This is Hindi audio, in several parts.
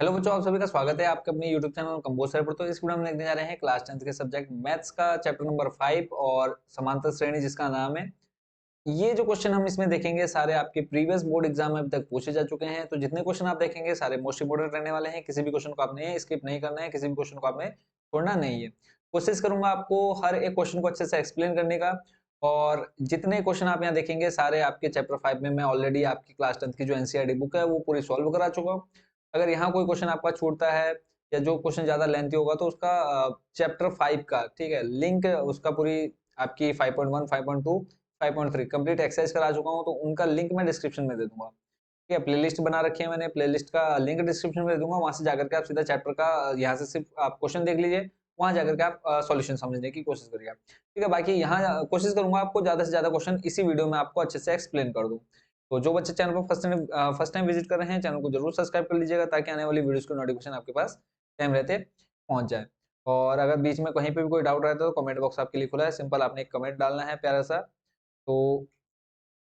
हेलो बच्चों, आप सभी का स्वागत है आपके अपने YouTube चैनल कंबोज सर पर। तो इस वीडियो में देखने जा रहे हैं क्लास 10th के सब्जेक्ट मैथ्स का चैप्टर नंबर 5 और समांतर श्रेणी जिसका नाम है। ये जो क्वेश्चन हम इसमें देखेंगे सारे आपके प्रीवियस बोर्ड एग्जाम में अभी तक पूछे जा चुके हैं। तो जितने क्वेश्चन आप देखेंगे सारे मोस्ट इंपोर्टेंट रहने वाले हैं। किसी भी क्वेश्चन को आपने स्किप नहीं करना है, किसी भी क्वेश्चन को आपने छोड़ना नहीं है। कोशिश करूंगा आपको हर एक क्वेश्चन को अच्छे से एक्सप्लेन करने का। और जितने क्वेश्चन आप यहाँ देखेंगे सारे आपके चैप्टर 5 में मैं ऑलरेडी आपकी क्लास 10th की जो एनसीईआरटी बुक है वो पूरी सॉल्व करा चुका हूँ। अगर यहाँ कोई क्वेश्चन आपका छूटता है या जो क्वेश्चन ज्यादा लेंथी होगा तो उसका चैप्टर 5 का ठीक है लिंक उसका पूरी आपकी 5.1 5.2 5.3 कंप्लीट एक्सरसाइज करा चुका हूँ। तो उनका लिंक मैं डिस्क्रिप्शन में दे दूंगा। ठीक है, प्लेलिस्ट बना रखी है मैंने, प्लेलिस्ट का लिंक डिस्क्रिप्शन में दे दूंगा। वहां से जाकर के आप सीधा चैप्टर का यहाँ से सिर्फ आप क्वेश्चन देख लीजिए। वहां जाकर के आप सॉल्यूशन समझने की कोशिश करिएगा। ठीक है, बाकी यहाँ कोशिश करूंगा आपको ज्यादा से ज्यादा क्वेश्चन इसी वीडियो में आपको अच्छे से एक्सप्लेन कर दूं। तो जो बच्चे चैनल पर फर्स्ट टाइम विजिट कर रहे हैं चैनल को जरूर सब्सक्राइब कर लीजिएगा ताकि आने वाली वीडियोस की नोटिफिकेशन आपके पास टाइम रहते पहुंच जाए। और अगर बीच में कहीं पे भी कोई डाउट रहता है तो कमेंट बॉक्स आपके लिए खुला है, सिंपल आपने एक कमेंट डालना है प्यारा सा। तो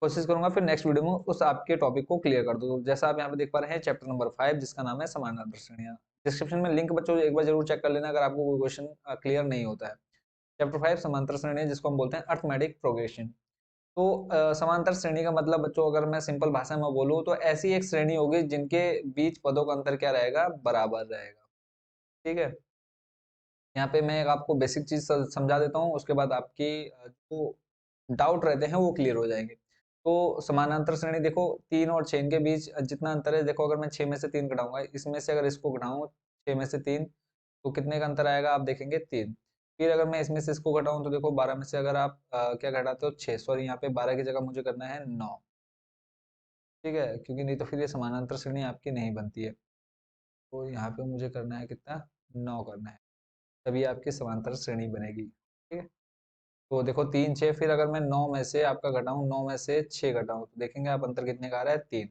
कोशिश करूंगा फिर नेक्स्ट वीडियो में उस आपके टॉपिक को क्लियर कर दूं। तो जैसा आप यहाँ पे देख पा रहे हैं चैप्टर नंबर 5 जिसका नाम है समानांतर श्रेणियां। डिस्क्रिप्शन में लिंक बच्चों एक बार जरूर चेक कर लेना अगर आपको कोई क्वेश्चन क्लियर नहीं होता है। चैप्टर 5 समांतर श्रेणी जिसको हम बोलते हैं अर्थमेटिक प्रोग्रेशन। तो समांतर श्रेणी का मतलब बच्चों अगर मैं सिंपल भाषा में बोलूं तो ऐसी एक श्रेणी होगी जिनके बीच पदों का अंतर क्या रहेगा, बराबर रहेगा। ठीक है, यहाँ पे मैं एक आपको बेसिक चीज समझा देता हूँ, उसके बाद आपकी जो डाउट रहते हैं वो क्लियर हो जाएंगे। तो समानांतर श्रेणी देखो 3 और 6 इनके बीच जितना अंतर है, देखो अगर मैं 6 में से 3 घटाऊंगा, इसमें से अगर इसको घटाऊं 6 में से 3 तो कितने का अंतर आएगा आप देखेंगे 3। फिर अगर मैं इसमें से इसको घटाऊं तो देखो 12 में से अगर आप क्या घटाते हो 6, सॉरी यहाँ पे 12 की जगह मुझे करना है 9। ठीक है, क्योंकि नहीं तो फिर ये समानांतर श्रेणी आपकी नहीं बनती है। तो यहाँ पे मुझे करना है कितना, 9 करना है, तभी आपकी समांतर श्रेणी बनेगी। ठीक है, तो देखो 3 6, फिर अगर मैं 9 में से आपका घटाऊं, 9 में से 6 घटाऊं तो देखेंगे आप अंतर कितने का आ रहा है, 3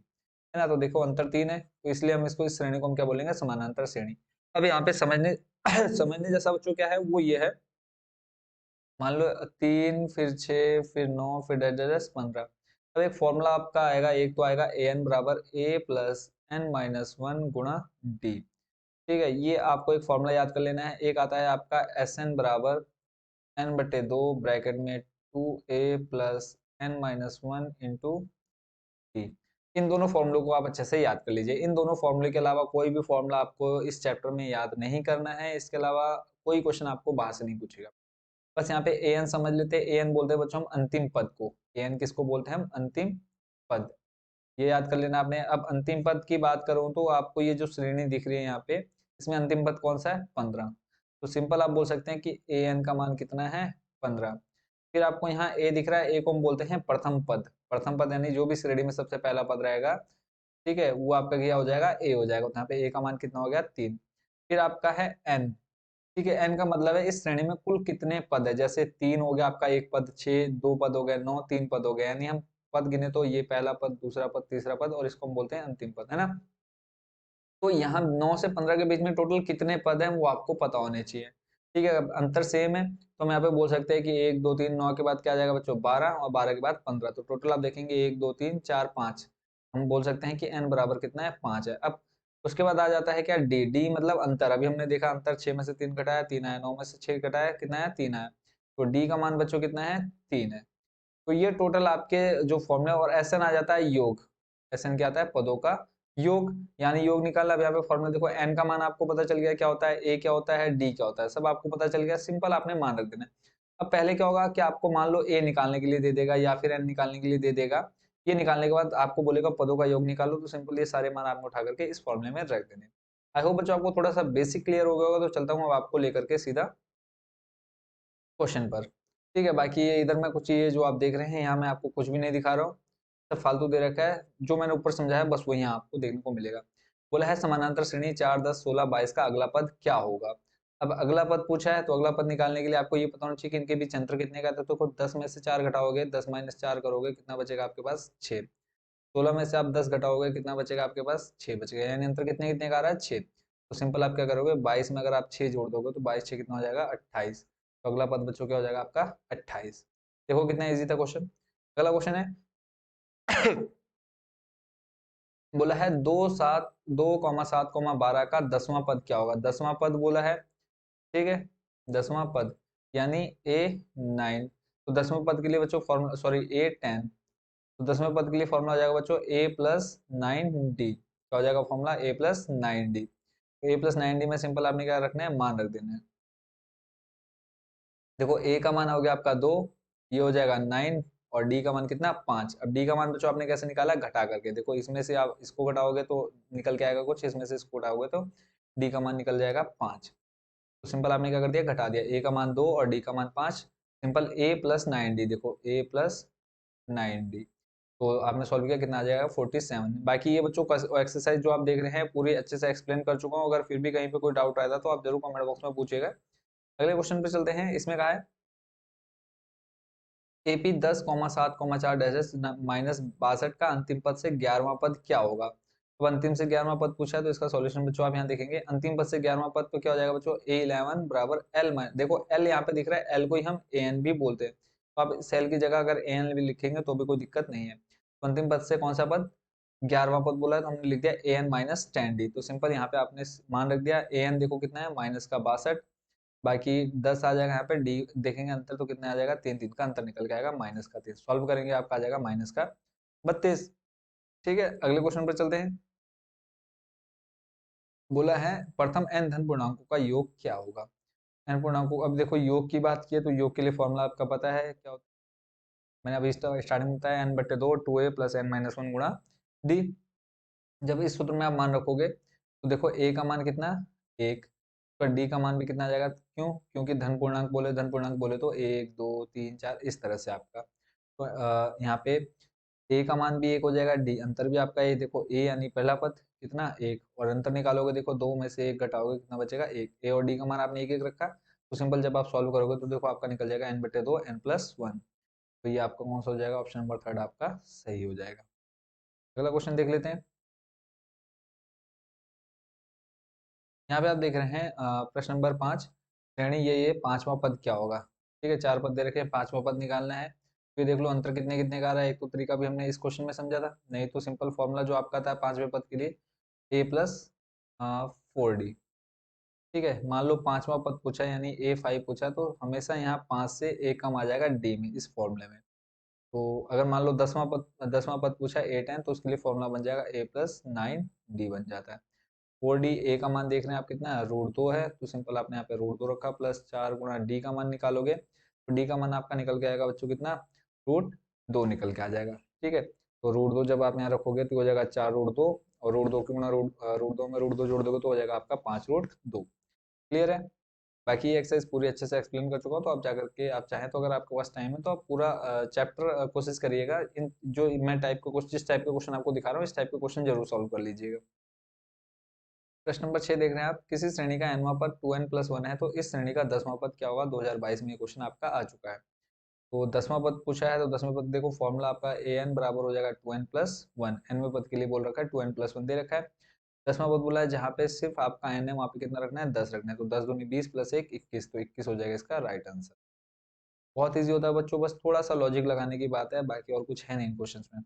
है ना। तो देखो अंतर 3 है तो इसलिए हम इसको इस श्रेणी को हम क्या बोलेंगे, समानांतर श्रेणी। अब यहाँ पे समझने समझने जैसा बच्चों क्या है वो ये है। मान लो 3 फिर 6 फिर 9 फिर 10 10 15। अब एक फॉर्मूला आपका आएगा, एक तो आएगा ए एन बराबर ए प्लस एन माइनस वन गुणा डी। ठीक है, ये आपको एक फॉर्मूला याद कर लेना है। एक आता है आपका एस एन बराबर एन बटे दो ब्रैकेट में 2a plus n minus one into T. इन दोनों फॉर्मूलों को आप अच्छे से याद कर लीजिए। इन दोनों फॉर्मूले के अलावा कोई भी फॉर्मूला आपको इस चैप्टर में याद नहीं करना है। इसके अलावा कोई क्वेश्चन आपको बाहर से नहीं पूछेगा। बस यहाँ पे ए एन समझ लेते हैं। ए एन बोलते हैं बच्चों हम अंतिम पद को। ए एन किसको बोलते हैं हम, अंतिम पद। ये याद कर लेना आपने। अब अंतिम पद की बात करूं तो आपको ये जो श्रेणी दिख रही है यहाँ पे, इसमें अंतिम पद कौन सा है, 15। तो सिंपल आप बोल सकते हैं कि ए एन का मान कितना है, 15। फिर आपको यहाँ ए दिख रहा है, ए को हम बोलते हैं प्रथम पद। प्रथम पद यानी जो भी श्रेणी में सबसे पहला पद रहेगा, ठीक है, वो आपका क्या हो जाएगा, ए हो जाएगा। तो यहाँ पे ए का मान कितना हो गया, 3। फिर आपका है एन। ठीक है, एन का मतलब है इस श्रेणी में कुल कितने पद है। जैसे 3 हो गया आपका एक पद, 6 दो पद हो गए, 9 3 पद हो गए। यानी हम पद गिने तो ये पहला पद, दूसरा पद, तीसरा पद और इसको हम बोलते हैं अंतिम पद, है ना। तो यहाँ 9 से 15 के बीच में टोटल कितने पद हैं वो आपको पता होने चाहिए। ठीक है, अब अंतर सेम है तो हम यहाँ पे बोल सकते हैं कि 1 2 3 9 के बाद क्या आ जाएगा बच्चों, 12 और 12 के बाद 15। तो टोटल आप देखेंगे 1 2 3 4 5। हम बोल सकते हैं कि एन बराबर कितना है, 5 है। अब उसके बाद आ जाता है क्या, डी। डी मतलब अंतर। अभी हमने देखा अंतर 6 में से 3 घटाया 3 आया, 9 में से 6 घटाया कितना आया, 3 आया। तो डी का मान बच्चों कितना है, 3 है। तो ये टोटल आपके जो फॉर्मूला, और एस एन आ जाता है योग। एस एन क्या आता है, पदों का योग। यानी योग निकालना। अब यहाँ पे फॉर्मूला देखो, एन का मान आपको पता चल गया क्या होता है, ए क्या होता है, डी क्या होता है, सब आपको पता चल गया। सिंपल आपने मान रख देना है। अब पहले क्या होगा कि आपको मान लो ए निकालने के लिए दे देगा या फिर एन निकालने के लिए दे देगा। ये निकालने के बाद आपको बोलेगा पदों का योग निकालो, तो सिंपल ये सारे मान आपने उठा करके इस फॉर्मूले में रख देने। आई होप बच्चों आपको थोड़ा सा बेसिक क्लियर हो गया होगा। तो चलता हूँ अब आपको लेकर के सीधा क्वेश्चन पर। ठीक है, बाकी ये इधर में कुछ ये जो आप देख रहे हैं यहाँ मैं आपको कुछ भी नहीं दिखा रहा हूँ, सब फालतू दे रखा है। जो मैंने ऊपर समझाया बस वही यहाँ आपको देखने को मिलेगा। बोला है समानांतर श्रेणी 4 10 16 22 का अगला पद क्या होगा। अब अगला पद पूछा है तो अगला पद निकालने के लिए आपको ये पता होना चाहिए कि इनके बीच अंतर कितने का था। तो 10 में से 4 घटाओगे, 10 माइनस 4 करोगे, कितना बचेगा आपके पास, 6। 16 में से आप 10 घटाओगे, कितना बचेगा आपके पास, 6 बचेगा। यानी अंतर कितने कितने का आ रहा है, 6। तो सिंपल आप क्या करोगे, 22 में अगर आप 6 जोड़ दोगे तो 22 6 कितना हो जाएगा, 28। तो अगला पद बच्चों क्या हो जाएगा आपका, 28। देखो कितना इजी था क्वेश्चन। अगला क्वेश्चन है बोला है 2 7 2 7 12 का 10वां पद क्या होगा, 10वां पद बोला है। ठीक है, 10वां पद यानी A9। तो 10वें पद के लिए बच्चों फॉर्मूला, सॉरी A10, तो 10वें पद के लिए फॉर्मूला हो जाएगा बच्चों A+9D। क्या हो जाएगा फॉर्मूला A+9D। A+9D में सिंपल आपने क्या रखना है, मान रख देना है। देखो A का मान हो गया आपका 2, ये हो जाएगा 9, और D का मान कितना 5। अब D का मान बच्चों आपने कैसे निकाला, घटा करके। देखो इसमें से आप इसको घटाओगे तो निकल के आएगा कुछ, इसमें से इसको घटाओगे तो D का मान निकल जाएगा 5। तो सिंपल आपने क्या कर दिया, घटा दिया। A का मान 2 और D का मान 5, सिंपल A+9D। देखो A+9D, तो आपने सॉल्व किया, कितना आ जाएगा 47। बाकी ये बच्चों का एक्सरसाइज जो आप देख रहे हैं पूरी अच्छे से एक्सप्लेन कर चुका हूँ। अगर फिर भी कहीं पे कोई डाउट आया था तो आप जरूर कमेंट बॉक्स में पूछिएगा। अगले क्वेश्चन पे चलते हैं। इसमें कहा है AP 10,7,4 डैशेस -62 का अंतिम पद से 11वां पद क्या होगा। अब अंतिम से 11वां पद पूछा है तो इसका सॉल्यूशन बच्चों आप यहाँ देखेंगे। अंतिम पद से 11वां पद तो क्या हो जाएगा बच्चों, A11 बराबर L माइनस, देखो L यहाँ पे दिख रहा है, L को ही हम AN भी बोलते हैं, तो आप सेल की जगह अगर AN भी लिखेंगे तो भी कोई दिक्कत नहीं है। तो अंतिम पद से कौन सा पद, 11वां पद बोला है तो हमने लिख दिया AN-10D। तो सिंपल यहाँ पे आपने मान रख दिया। AN देखो कितना है, -62। बाकी 10 आ जाएगा यहाँ पे, डी देखेंगे अंतर तो कितना आ जाएगा, 3 3 का अंतर निकल के आएगा, -3। सॉल्व करेंगे आपका आ जाएगा -32। ठीक है, अगले क्वेश्चन पर चलते हैं। बोला है प्रथम n धन पूर्णांकों का योग क्या होगा। n पूर्णांकों, अब देखो योग की बात की है तो योग के लिए फॉर्मूला आपका पता है क्या होता है, मैंने अभी स्टार्टिंग में बताया, n/2 2a + n-1 गुणा d। जब इस सूत्र में आप मान रखोगे तो देखो a का मान कितना 1, तो d का मान भी कितना आ जाएगा, क्यों, क्योंकि धन पूर्णांक बोले तो 1 2 3 4 इस तरह से आपका। तो यहाँ पे a का मान भी 1 हो जाएगा, d अंतर भी आपका ये देखो a यानी पहला पद कितना 1, और अंतर निकालोगे देखो 2 में से 1 घटाओगे कितना बचेगा 1। a और d का मान आपने 1 1 रखा, तो सिंपल जब आप सॉल्व करोगे तो देखो आपका निकल जाएगा n/2 n+1। तो ये आपका कौन सा हो जाएगा, ऑप्शन नंबर 3 आपका सही हो जाएगा। अगला क्वेश्चन देख लेते हैं। यहाँ पे आप देख रहे हैं प्रश्न नंबर 5, श्रेणी ये 5वां पद क्या होगा। ठीक है, 4 पद दे रखे हैं, 5वां पद निकालना है। फिर देख लो अंतर कितने कितने का आ रहा है। एक तो तरीका भी हमने इस क्वेश्चन में समझा था, नहीं तो सिंपल फॉर्मूला जो आपका था 5वें पद के लिए A+4D। ठीक है, मान लो 5वां पद पूछा यानी A5 पूछा, तो हमेशा यहाँ 5 से A कम आ जाएगा D में, इस फॉर्मूले में। तो अगर मान लो 10वां पद पूछा A10, तो उसके लिए फॉर्मूला बन जाएगा A+9D बन जाता है। 4D A का मान देख रहे हैं आप कितना है, √2 है, तो सिंपल आपने यहाँ पे √2 रखा, +4 गुणा D का मान निकालोगे तो D का मान आपका निकल के आएगा बच्चों कितना, √2 निकल के आ जाएगा। ठीक है, तो √2 जब आप यहाँ रखोगे तो हो जाएगा 4√2, और √2 की गुणा √2 में √2 जोड़ दोगे तो हो जाएगा आपका 5√2। क्लियर है। बाकी ये एक्सरसाइज पूरी अच्छे से एक्सप्लेन कर चुका हूँ, तो आप जाकर के आप चाहें तो अगर आपके पास टाइम है तो आप पूरा चैप्टर कोशिश करिएगा, इन जो मैं टाइप के क्वेश्चन, जिस टाइप के क्वेश्चन आपको दिखा रहा हूँ इस टाइप के क्वेश्चन जरूर सॉल्व कर लीजिएगा। प्रश्न नंबर 6 देख रहे हैं आप, किसी श्रेणी का nवां पद 2n+1 है तो इस श्रेणी का 10वां पद क्या होगा। 2022 में ये क्वेश्चन आपका आ चुका है। तो 10वां पद पूछा है तो 10वें पद देखो फॉर्मूला आपका an बराबर हो जाएगा 2n+1। nवें पद के लिए बोल रखा है 2n+1 दे रखा है। 10वां पद बोला है जहाँ पे सिर्फ आपका n है वहाँ पे कितना रखना है, 10 रखना है। तो 10 दूनी 20 + 1 21, तो 21 हो जाएगा इसका राइट आंसर। बहुत ईजी होता है बच्चों, बस थोड़ा सा लॉजिक लगाने की बात है, बाकी और कुछ है नहीं इन क्वेश्चन में।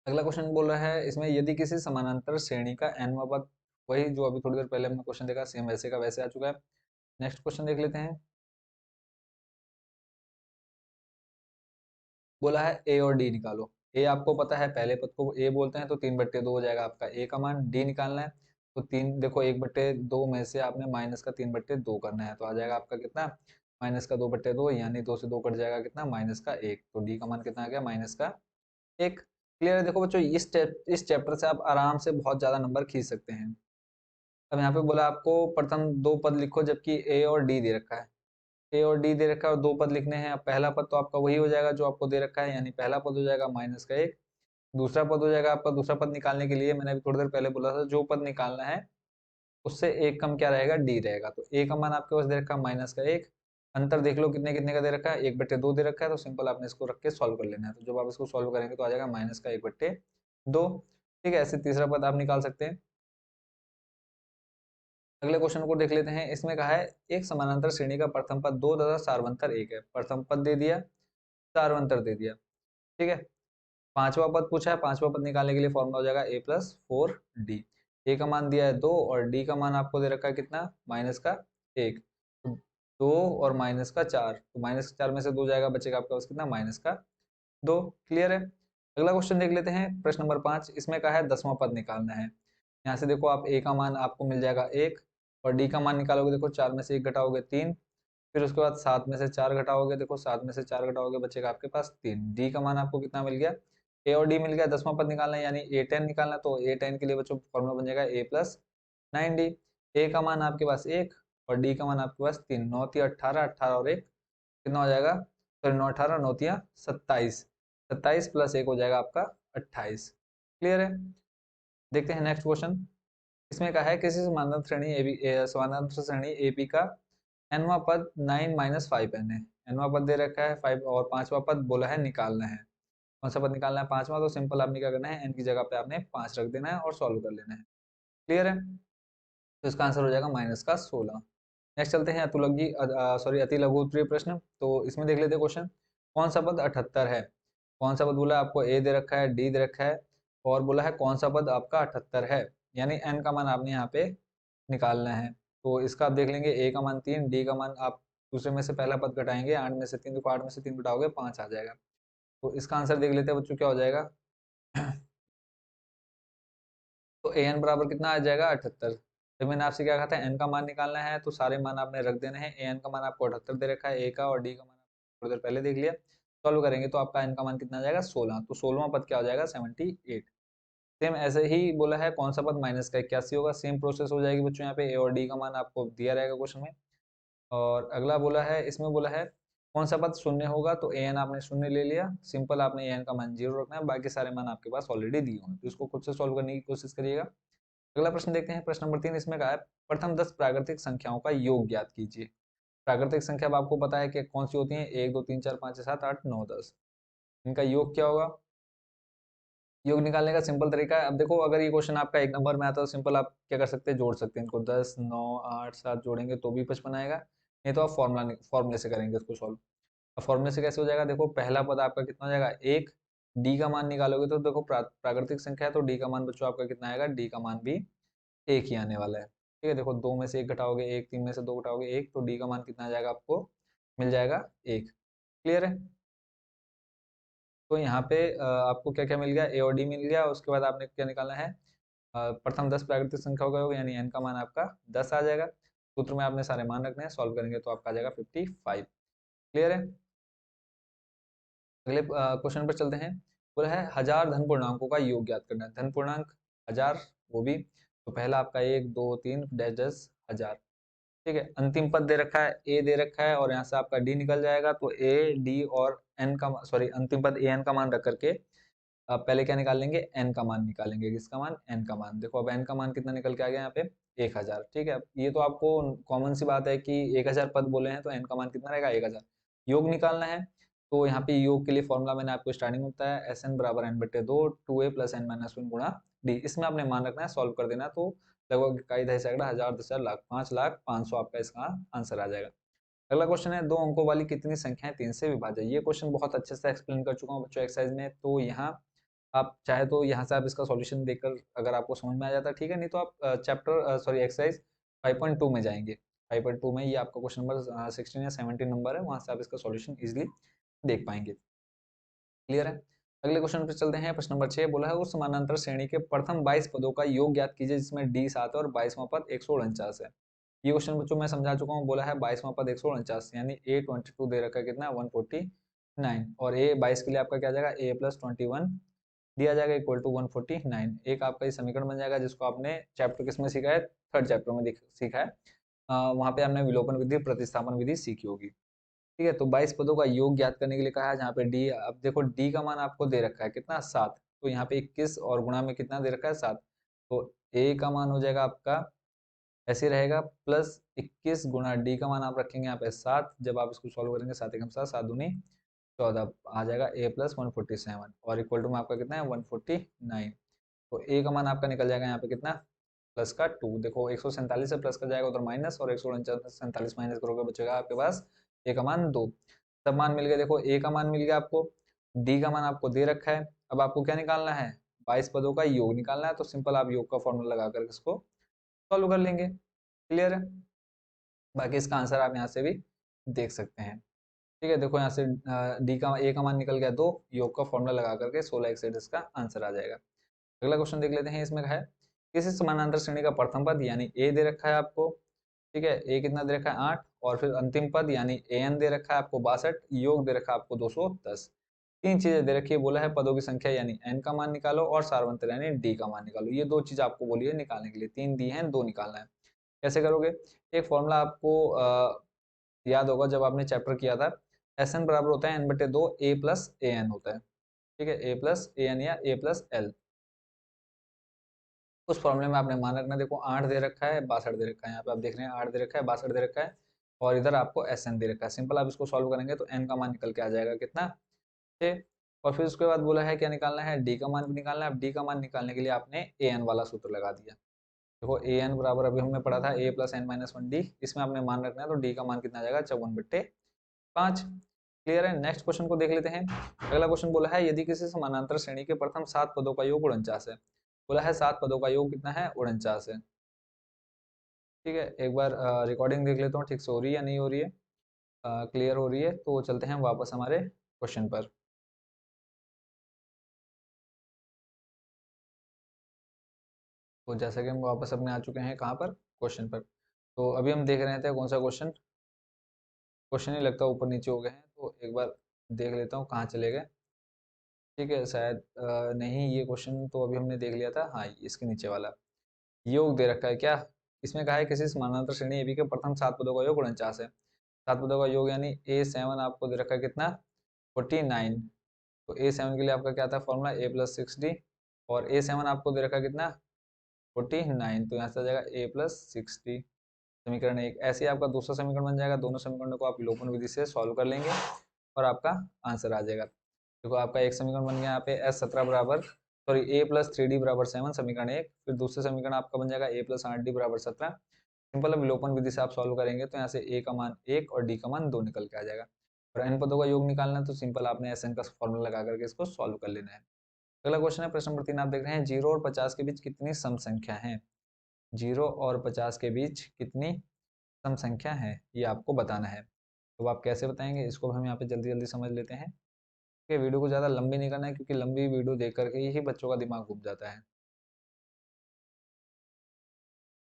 अगला क्वेश्चन बोल रहा है इसमें, यदि किसी समानांतर श्रेणी का nवां पद, वही जो अभी थोड़ी देर पहले हमने क्वेश्चन देखा सेम वैसे का वैसे आ चुका है। नेक्स्ट क्वेश्चन देख लेते हैं। बोला है ए और डी निकालो। ए आपको पता है पहले पद को ए बोलते हैं, तो 3/2 हो जाएगा आपका ए का मान। डी निकालना है तो 3 देखो 1/2 में से आपने माइनस का 3/2 करना है, तो आ जाएगा आपका कितना, माइनस का 2/2, यानी 2 से 2 कट जाएगा कितना, -1। तो डी का मान कितना आ गया, -1। क्लियर है। देखो बच्चों इस चैप्टर से आप आराम से बहुत ज्यादा नंबर खींच सकते हैं। अब यहाँ पे बोला आपको प्रथम 2 पद लिखो, जबकि ए और डी दे रखा है। ए और डी दे रखा है और 2 पद लिखने हैं। अब पहला पद तो आपका वही हो जाएगा जो आपको दे रखा है, यानी पहला पद हो जाएगा -1। दूसरा पद हो जाएगा आपका, दूसरा पद निकालने के लिए मैंने अभी थोड़ी देर पहले बोला था जो पद निकालना है उससे एक कम क्या रहेगा, डी रहेगा। तो ए का मान आपके पास दे रखा है -1। अंतर देख लो कितने कितने का दे रखा है, 1/2 दे रखा है, तो सिंपल आपने इसको रख के सॉल्व कर लेना है। तो जब आप इसको सॉल्व करेंगे तो आ जाएगा -1/2। ठीक है, ऐसे तीसरा पद आप निकाल सकते हैं। अगले क्वेश्चन को देख लेते हैं। इसमें कहा है एक समानांतर श्रेणी का प्रथम पद 2 तथा सारवंतर 1 है। प्रथम पद दे दिया, सारवंतर दे दिया। ठीक है, पांचवा पद पूछा है, पांचवा पद निकालने के लिए फॉर्मूला हो जाएगा a+4d। a का मान दिया है 2 और d का मान आपको दे रखा है कितना, -1। तो 2 और -4, तो -4 में से 2 जाएगा, बचेगा आपके पास कितना, -2। क्लियर है। अगला क्वेश्चन देख लेते हैं, प्रश्न नंबर 5। इसमें कहा है 10वां पद निकालना है। यहाँ से देखो आप a का मान आपको मिल जाएगा 1 और d का मान निकालोगे, देखो 4 में से 1 घटाओगे 3, फिर उसके बाद 7 में से 4 घटाओगे, देखो 7 में से 4 घटाओगे, बचेगा आपके पास 3। डी का मान आपको कितना मिल गया, ए और डी मिल गया। 10वां पद निकालना है यानी a10 निकालना, तो a10 के लिए बच्चों फॉर्मूला बन जाएगा a+9d। ए का मान आपके पास 1 और डी का मान आपके पास 3। 9 3 18, 18 और 1 कितना हो जाएगा, सॉरी 9 18 9 3 27, 27 प्लस 1 हो जाएगा आपका 28। क्लियर है। देखते हैं नेक्स्ट क्वेश्चन। इसमें कहा है किसी समानांतर श्रेणी समानांतर श्रेणी एपी का nवां पद 9-5n है। nवां पद दे रखा है 5 और पांचवा पद बोला है निकालना है। कौन सा पद निकालना है, पांचवा। तो सिंपल आपने क्या करना है, n की जगह पे आपने 5 रख देना है और सॉल्व कर लेना है। क्लियर है। तो इसका आंसर हो जाएगा -16। नेक्स्ट चलते हैं अति लघु उत्तरीय प्रश्न। तो इसमें देख लेते हैं क्वेश्चन। कौन सा पद 78 है। कौन सा पद बोला है आपको, ए दे रखा है, डी दे रखा है और बोला है कौन सा पद आपका 78 है, यानी n का मान आपने यहाँ पे निकालना है। तो इसका आप देख लेंगे, ए का मान 3, डी का मान आप दूसरे में से पहला पद घटाएंगे, 8 में से 3, देखो 8 में से 3 घटाओगे 5 आ जाएगा। तो इसका आंसर देख लेते हैं बच्चों, क्या हो जाएगा। तो ए एन बराबर कितना आ जाएगा, 78। तो मैंने आपसे क्या कहा था, एन का मान निकालना है, तो सारे मान आपने रख देने हैं। ए एन का मान आपको 78 दे रखा है, ए का, और डी का मान थोड़ी देर पहले देख लिया। सॉल्व करेंगे तो आपका एन का मान कितना आ जाएगा, 16। तो 16वां पद क्या हो जाएगा, 78। सेम ऐसे ही बोला है कौन सा पद -81 होगा। सेम प्रोसेस हो जाएगी बच्चों, यहाँ पे ए और डी का मान आपको दिया रहेगा क्वेश्चन में। और अगला बोला है, इसमें बोला है कौन सा पद शून्य होगा। तो ए एन आपने शून्य ले लिया, सिंपल आपने ए एन का मान 0 रखना है, बाकी सारे मान आपके पास ऑलरेडी दिए होंगे, तो इसको खुद से सॉल्व करने की कोशिश करिएगा। अगला प्रश्न देखते हैं, प्रश्न नंबर 3। इसमें कहा है प्रथम 10 प्राकृतिक संख्याओं का योग ज्ञात कीजिए। प्राकृतिक संख्या अब आपको पता है कि कौन सी होती है, 1 2 3 4 5 6 7 8 9 10। इनका योग क्या होगा। योग निकालने का सिंपल तरीका है। अब देखो, अगर ये क्वेश्चन आपका 1 नंबर में आता है तो सिंपल आप क्या कर सकते हैं, जोड़ सकते हैं इनको। 10 9 8 7 जोड़ेंगे तो भी 55 आएगा, नहीं तो आप फॉर्मूले से करेंगे इसको सॉल्व। अब फॉर्मूले से कैसे हो जाएगा, देखो पहला पद आपका कितना हो जाएगा 1, डी का मान निकालोगे तो देखो प्राकृतिक संख्या है तो डी का मान बच्चों आपका कितना आएगा, डी का मान भी 1 ही आने वाला है। ठीक है, देखो 2 में से 1 घटाओगे 1, 3 में से 2 घटाओगे 1, तो डी का मान कितना आ जाएगा, आपको मिल जाएगा 1। क्लियर है। तो यहाँ पे आपको क्या क्या मिल गया, ए और डी मिल गया। उसके बाद आपने क्या निकालना है, प्रथम 10 प्राकृतिक संख्या होगा, यानी एन का मान आपका 10 आ जाएगा। सूत्र में आपने सारे मान रखने हैं, सॉल्व करेंगे तो आपका आ जाएगा 55। क्लियर है। अगले क्वेश्चन पर चलते हैं। बोला है 1000 धन पूर्णांकों का योग ज्ञात करना है। धन पूर्णांक 1000 वो भी, तो पहला आपका 1 2 3 डैश 10 1000। ठीक है, अंतिम पद दे रखा है, ए दे रखा है और यहाँ से आपका डी निकल जाएगा, तो ए डी और एन का, सॉरी अंतिम पद ए एन का मान रख करके आप पहले क्या निकाल लेंगे, एन का मान निकालेंगे। किसका मान, एन का मान। देखो अब एन का मान कितना निकल के आ गया यहाँ पे, 1000। ठीक है, ये तो आपको कॉमन सी बात है कि 1000 पद बोले हैं तो एन का मान कितना रहेगा, 1000। योग निकालना है, तो यहाँ पे योग के लिए फॉर्मूला मैंने आपको स्टार्टिंग में बताया, एस एन बराबर एन बटे 2 2a प्लस एन माइनस 1 गुणा डी। इसमें आपने मान रखना है, सॉल्व कर देना, तो लगभग इकाई दहाई सैकड़ा 1000 10,000 लाख 5,00,000 500 आपका इसका आंसर आ जाएगा। अगला क्वेश्चन है, 2 अंकों वाली कितनी संख्याएं 3 से विभाज्य। ये क्वेश्चन बहुत अच्छे से एक्सप्लेन कर चुका हूँ बच्चों एक्सरसाइज में, तो यहाँ आप चाहे तो यहाँ से आप इसका सॉल्यूशन देखकर अगर आपको समझ में आ जाता है ठीक है, नहीं तो आप एक्सरसाइज 5.2 में जाएंगे। 5.2 में ये आपका क्वेश्चन नंबर 16 या 17 नंबर है, वहां से आप इसका सॉल्यूशन इजीली देख पाएंगे। क्लियर है। अगले क्वेश्चन पर चलते हैं, प्रश्न नंबर 6। बोला है उस समानांतर श्रेणी के प्रथम 22 पदों का योग ज्ञात कीजिए जिसमें डी 7 और 22वां पद 149 है। ये क्वेश्चन बच्चों मैं समझा चुका हूँ। बोला है 22वां पद 149, यानी ए 22 दे रखा है कितना, 149, और ए 22 के लिए आपका क्या आ जाएगा, ए प्लस 21 दिया जाएगा इक्वल टू 149। एक आपका ये समीकरण बन जाएगा, जिसको आपने चैप्टर किसमें सीखा है, थर्ड चैप्टर में सीखा है। वहां पे आपने विलोपन विधि प्रतिस्थापन विधि सीखी होगी। ठीक है, तो 22 पदों का योग ज्ञात करने के लिए कहा है, जहाँ पे डी, अब देखो डी का मान आपको दे रखा है कितना, 7, तो यहाँ पे 21 और गुणा में कितना दे रखा है, 7, तो ए का मान हो जाएगा आपका ऐसे रहेगा, प्लस 21 गुणा डी का मान आप रखेंगे यहाँ पे 7। जब आप इसको सॉल्व करेंगे 7 एकम 7 7 दूनी 14 आ जाएगा, ए प्लस 147 और इक्वल टू में आपका कितना है 149। तो ए का मान आपका निकल जाएगा यहाँ पे कितना, प्लस का 2। देखो 147 से प्लस का जाएगा उधर माइनस, और 147 माइनस करोगे बचेगा आपके पास ए का मान 2। सब मान मिल गया, देखो ए का मान मिल गया आपको, डी का मान आपको दे रखा है। अब आपको क्या निकालना है, 22 पदों का योग निकालना है। तो सिंपल आप योग का फॉर्मूला लगा कर इसको सॉल्व कर लेंगे। क्लियर है? बाकी इसका आंसर आप यहाँ से भी देख सकते हैं। ठीक है, देखो यहाँ से डी का ए का मान निकल गया 2, योग का फॉर्मूला लगा करके 16 इसका आंसर आ जाएगा। अगला क्वेश्चन देख लेते हैं। इसमें है किसी समानांतर श्रेणी का प्रथम पद यानी ए दे रखा है आपको। ठीक है, ए कितना दे रखा है 8, और फिर अंतिम पद यानी ए एन दे रखा है आपको 62, योग दे रखा है आपको 210। तीन चीजें दे रखी है, बोला है पदों की संख्या यानी एन का मान निकालो और सार्वंतर यानी डी का मान निकालो। ये दो चीज आपको बोली है निकालने के लिए, तीन दी है, दो निकालना है। कैसे करोगे? एक फॉर्मूला आपको याद होगा जब आपने चैप्टर किया था, एस एन बराबर होता है एन बटे दो ए प्लस ए एन होता है। ठीक है, ए प्लस ए एन या ए प्लस एल। उस फॉर्मूले में आपने मान रखना, देखो 8 दे रखा है 62 दे रखा है, यहाँ पे आप देख रहे हैं 8 दे रखा है 62 दे रखा है, और इधर आपको एस एन दे रखा है। सिंपल आप इसको सॉल्व करेंगे तो एन का मान निकल के आ जाएगा कितना, 6। और फिर उसके बाद बोला है क्या निकालना है, डी का मान भी निकालना है। अब डी का मान निकालने के लिए आपने ए एन वाला सूत्र लगा दिया। देखो ए एन बराबर अभी हमने पढ़ा था a plus n minus one d, इसमें आपने मान रखना है तो डी का मान कितना आ जाएगा 54/5। क्लियर है? नेक्स्ट क्वेश्चन को देख लेते हैं। अगला क्वेश्चन बोला है यदि किसी समानांतर श्रेणी के प्रथम 7 पदों का योग 49 है। बोला है 7 पदों का योग कितना है, 49 है। ठीक है, एक बार रिकॉर्डिंग देख लेता हूँ ठीक से हो रही है या नहीं हो रही है, क्लियर हो रही है तो चलते हैं वापस हमारे क्वेश्चन पर। तो जैसा कि हम वापस अपने आ चुके हैं कहाँ पर, क्वेश्चन पर। तो अभी हम देख रहे थे कौन सा क्वेश्चन, क्वेश्चन ही लगता है ऊपर नीचे हो गए हैं, तो एक बार देख लेता हूँ कहाँ चले गए। ठीक है, शायद नहीं, ये क्वेश्चन तो अभी हमने देख लिया था, हाँ इसके नीचे वाला योग दे रखा है क्या। इसमें कहा है किसी समानांतर श्रेणी एबी के प्रथम 7 पदों का योग 49 है। 7 पदों का योग यानी A7 आपको दे रखा है कितना, 49। तो A7 के लिए आपका क्या था फॉर्मूला, a प्लस 6d, और A7 आपको दे रखा है कितना, 49। तो यहाँ से आ जाएगा a प्लस 6d। समीकरण एक। ऐसे ही आपका दूसरा समीकरण बन जाएगा, दोनों समीकरणों को आप विलोपन विधि से सॉल्व कर लेंगे और आपका आंसर आ जाएगा। देखो आपका एक समीकरण बन गया यहाँ पे S17 बराबर, सॉरी a प्लस 3d बराबर 7, समीकरण एक। फिर दूसरे समीकरण आपका बन जाएगा a प्लस 8d बराबर 17। सिंपल विलोपन विधि से आप सॉल्व करेंगे तो यहाँ से a का मान 1 और d का मान 2 निकल के आ जाएगा। और n पदों का योग निकालना है तो सिंपल आपने Sn का फॉर्मूला लगा करके इसको सॉल्व कर लेना है। अगला क्वेश्चन है प्रश्न नंबर 3, आप देख रहे हैं 0 और 50 के बीच कितनी सम संख्या है। 0 और 50 के बीच कितनी सम संख्या है, ये आपको बताना है। तो आप कैसे बताएंगे, इसको हम यहाँ पे जल्दी जल्दी समझ लेते हैं। कि वीडियो को ज़्यादा लंबी नहीं करना है, क्योंकि लंबी वीडियो देख करके ही बच्चों का दिमाग घूम जाता है।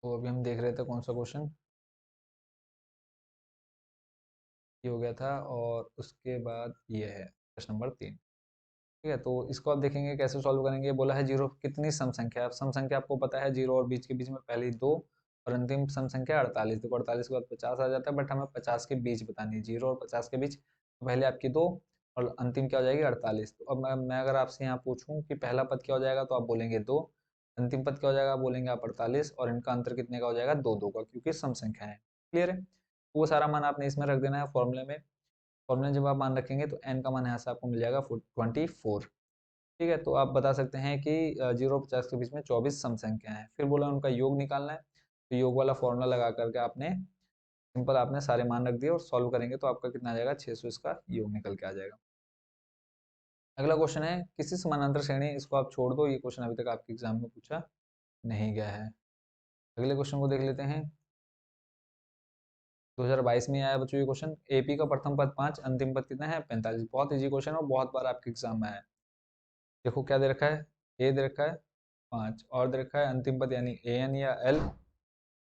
तो अभी हम देख रहे थे कौन सा क्वेश्चन ये हो गया था, और उसके बाद ये है प्रश्न नंबर 3। ठीक है, तो इसको आप देखेंगे कैसे सॉल्व करेंगे। बोला है 0 कितनी सम संख्या है। अब सम संख्या आपको पता है 0 और बीच के बीच में पहले 2 और अंतिम सम संख्या 48। देखो 48 के बाद 50 आ जाता है, बट हमें 50 के बीच बतानी है, 0 और 50 के बीच। तो पहले आपकी 2 और अंतिम क्या हो जाएगी 48। तो अब मैं अगर आपसे यहाँ पूछूं कि पहला पद क्या हो जाएगा, तो आप बोलेंगे 2, अंतिम पद क्या हो जाएगा, आप बोलेंगे आप 48, और इनका अंतर कितने का हो जाएगा, 2 2 का, क्योंकि सम संख्या है। क्लियर है? तो वो सारा मान आपने इसमें रख देना है फॉर्मूले में। फॉर्मूले जब आप मान रखेंगे तो एन का मान यहाँ से आपको मिल जाएगा 24। ठीक है, तो आप बता सकते हैं कि 0 और 50 के बीच में 24 सम संख्या है। फिर बोला उनका योग निकालना है, तो योग वाला फॉर्मूला लगा करके आपने सिंपल आपने सारे मान रख दिए और सॉल्व करेंगे तो आपका कितना आ जाएगा, 600 इसका योग निकल के आ जाएगा। अगला क्वेश्चन है किसी समानांतर श्रेणी, इसको आप छोड़ दो, ये क्वेश्चन अभी तक आपके एग्जाम में पूछा नहीं गया है। अगले क्वेश्चन को देख लेते हैं। 2022 में आया बच्चों ये क्वेश्चन, एपी का प्रथम पद 5, अंतिम पद कितना है 45। बहुत इजी क्वेश्चन और बहुत बार आपके एग्जाम में आया। देखो क्या दे रखा है, ए दे रखा है 5, और दे रखा है अंतिम पद यानी ए एन या एल,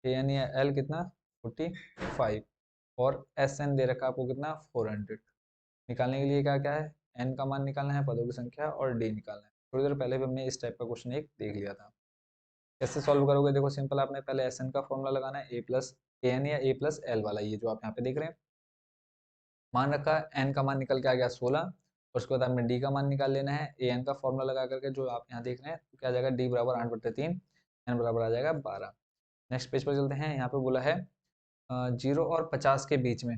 ए एन या एल कितना 45, और एस एन दे रखा है आपको कितना 400। निकालने के लिए क्या क्या है, एन का मान निकालना है, पदों की संख्या, और डी निकालना है। थोड़ी देर पहले भी हमने इस टाइप का क्वेश्चन एक देख लिया था। कैसे सॉल्व करोगे, देखो सिंपल आपने पहले एस एन का फॉर्मूला लगाना है, ए प्लस ए एन या ए प्लस एल वाला, ये जो आप यहाँ पे देख रहे हैं। मान रखा है एन का मान निकल के आ गया 16, और उसके बाद आपने डी का मान निकाल लेना है ए एन का फॉर्मूला लगा करके, जो आप यहाँ देख रहे हैं, तो क्या आ जाएगा डी बराबर 8/3, एन बराबर आ जाएगा 12। नेक्स्ट पेज पर चलते हैं। यहाँ पे बोला है 0 और 50 के बीच में,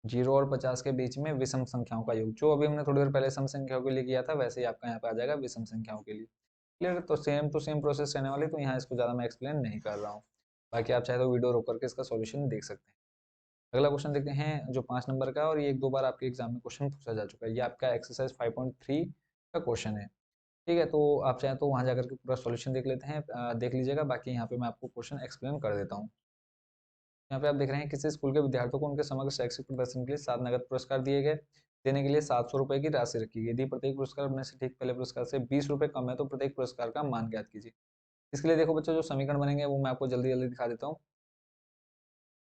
0 और 50 के बीच में विषम संख्याओं का योग, जो अभी हमने थोड़ी देर पहले सम संख्याओं के लिए किया था, वैसे ही आपका यहाँ पे आ जाएगा विषम संख्याओं के लिए। क्लियर? तो सेम टू सेम प्रोसेस रहने वाली, तो यहाँ इसको ज़्यादा मैं एक्सप्लेन नहीं कर रहा हूँ। बाकी आप चाहे तो वीडियो रोक करके इसका सॉल्यूशन देख सकते हैं। अगला क्वेश्चन देखते हैं जो 5 नंबर का, और ये एक दो बार आपके एग्जाम में क्वेश्चन पूछा जा चुका है। ये आपका एक्सरसाइज 5.3 का क्वेश्चन है। ठीक है, तो आप चाहें तो वहां जाकर के पूरा सॉल्यूशन देख लेते हैं, देख लीजिएगा। बाकी यहाँ पे मैं आपको क्वेश्चन एक्सप्लेन कर देता हूँ। यहाँ पे आप देख रहे हैं, किसी स्कूल के विद्यार्थियों को उनके समग्र शैक्षिक प्रदर्शन के लिए 7 नगद पुरस्कार दिए गए। देने के लिए 700 रुपए की राशि रखी गई। यदि प्रत्येक पुरस्कार अपने से ठीक पहले पुरस्कार से 20 रुपए कम है तो प्रत्येक पुरस्कार का मान ज्ञात कीजिए। इसके लिए देखो बच्चों, जो समीकरण बनेंगे वो मैं आपको जल्दी जल्दी दिखा देता हूँ।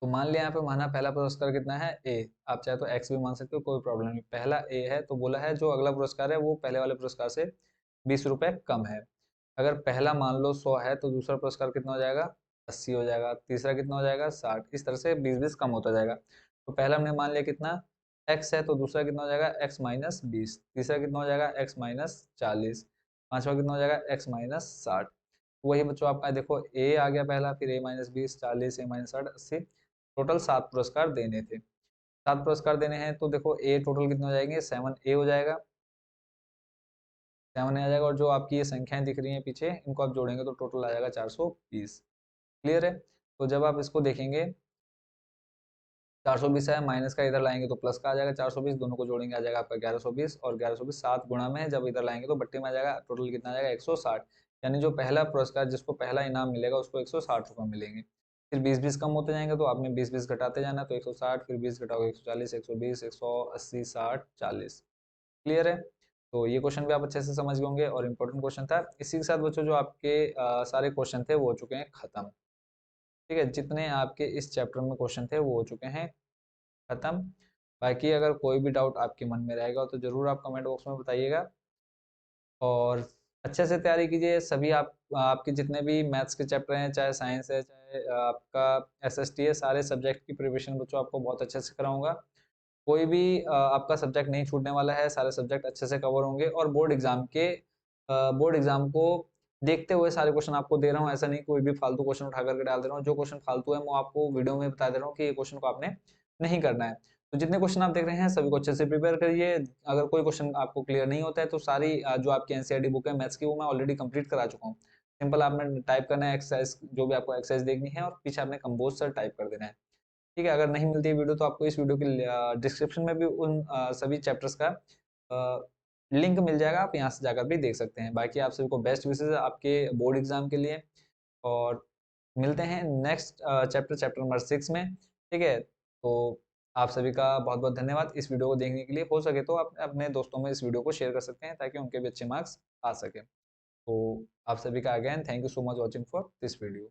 तो मान लिया यहाँ पे माना पहला पुरस्कार कितना है, ए। आप चाहे तो एक्स भी मान सकते हो, कोई प्रॉब्लम नहीं। पहला ए है तो बोला है जो अगला पुरस्कार है वो पहले वाले पुरस्कार से 20 रुपए कम है। अगर पहला मान लो 100 है तो दूसरा पुरस्कार कितना हो जाएगा, 80 हो जाएगा। तीसरा कितना हो जाएगा, 60। इस तरह से 20-20 कम होता जाएगा। तो पहला हमने मान लिया कितना, एक्स है, तो दूसरा कितना हो जाएगा, x-20। तीसरा कितना हो जाएगा, x-40। पांचवा कितना हो जाएगा, x-60। वही बच्चों आपका देखो, ए आ गया पहला, फिर a-20, 40, a-60, 80। टोटल 7 पुरस्कार देने थे। 7 पुरस्कार देने हैं तो देखो ए टोटल कितने हो जाएंगे, 7a हो जाएगा। 7a आ जाएगा, और जो आपकी ये संख्याएं दिख रही हैं पीछे, इनको आप जोड़ेंगे तो टोटल आ जाएगा 420। क्लियर है। तो जब आप इसको देखेंगे, 420 है, माइनस का इधर लाएंगे तो प्लस का आ जाएगा 420। दोनों को जोड़ेंगे आ जाएगा आपका 1120, और 1120 7 गुणा में है, जब इधर लाएंगे तो बट्टे में आ जाएगा। टोटल कितना आ जाएगा, 160। यानी जो पहला पुरस्कार, जिसको पहला इनाम मिलेगा, उसको 160 रुपये मिलेंगे। फिर 20-20 कम होते जाएंगे तो आपने 20-20 घटाते जाना, तो 160, फिर 20 घटाओगे 140, 120, 180, 60, 40। क्लियर है। तो ये क्वेश्चन भी आप अच्छे से समझ गए होंगे, और इम्पोर्टेंट क्वेश्चन था। इसी के साथ बच्चों जो आपके सारे क्वेश्चन थे वो हो चुके हैं खत्म। ठीक है, जितने आपके इस चैप्टर में क्वेश्चन थे वो हो चुके हैं खत्म। बाकी अगर कोई भी डाउट आपके मन में रहेगा तो जरूर आप कमेंट बॉक्स में बताइएगा, और अच्छे से तैयारी कीजिए। सभी आपके जितने भी मैथ्स के चैप्टर हैं, चाहे साइंस है, चाहे आपका एसएसटी है, सारे सब्जेक्ट की प्रिपरेशन बच्चों आपको बहुत अच्छे से कराऊंगा। कोई भी आपका सब्जेक्ट नहीं छूटने वाला है, सारे सब्जेक्ट अच्छे से कवर होंगे। और बोर्ड एग्जाम को देखते हुए सारे क्वेश्चन आपको दे रहा हूँ। ऐसा नहीं कोई भी फालतू क्वेश्चन उठा करके डाल दे रहा हूँ। जो क्वेश्चन फालतू है वो आपको वीडियो में बता दे रहा हूँ कि ये क्वेश्चन को आपने नहीं करना है। तो जितने क्वेश्चन आप देख रहे हैं सभी को अच्छे से प्रिपेयर करिए। अगर कोई क्वेश्चन आपको क्लियर नहीं होता है तो सारी जो आपकी एनसीईआरटी बुक है मैथ्स की, वो मैं ऑलरेडी कंप्लीट करा चुका हूँ। सिंपल आपने टाइप करना है एक्सरसाइज, जो भी आपको एक्सरसाइज देखनी है, और पीछे आपने कंपोज सर टाइप कर देना है। ठीक है। अगर नहीं मिलती है वीडियो तो आपको इस वीडियो की डिस्क्रिप्शन में भी उन सभी चैप्टर्स का लिंक मिल जाएगा, आप यहाँ से जाकर भी देख सकते हैं। बाकी आप सभी को बेस्ट विशेष आपके बोर्ड एग्जाम के लिए, और मिलते हैं नेक्स्ट चैप्टर नंबर 6 में। ठीक है। तो आप सभी का बहुत बहुत धन्यवाद इस वीडियो को देखने के लिए। हो सके तो आप अपने दोस्तों में इस वीडियो को शेयर कर सकते हैं, ताकि उनके भी अच्छे मार्क्स आ सके। तो आप सभी का again thank you so much watching for this video.